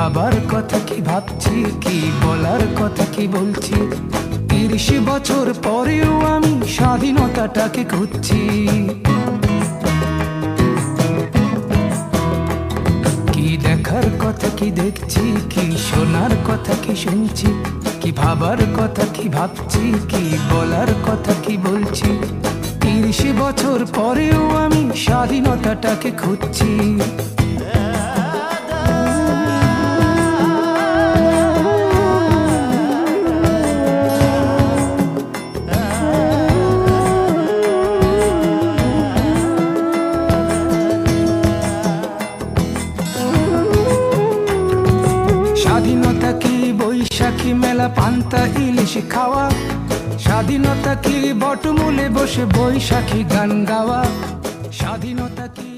ভাবার কথা কি ভাবছি, কি বলার কথা কি বলছি। ৩০ বছর পরেও আমি স্বাধীনতাটাকে খুঁজছি। কি দেখার কথা কি দেখছি, কি শোনার কথা কি শুনছি, কি ভাবার কথা কি ভাবছি, কি বলার কথা কি বলছি। ৩০ বছর পরেও আমি স্বাধীনতাটাকে খুঁজছি। স্বাধীনতা কি বৈশাখী মেলা পান্তা ইলিশ খাওয়া, স্বাধীনতা কি বটমূলে বসে বৈশাখী গান গাওয়া, স্বাধীনতা কি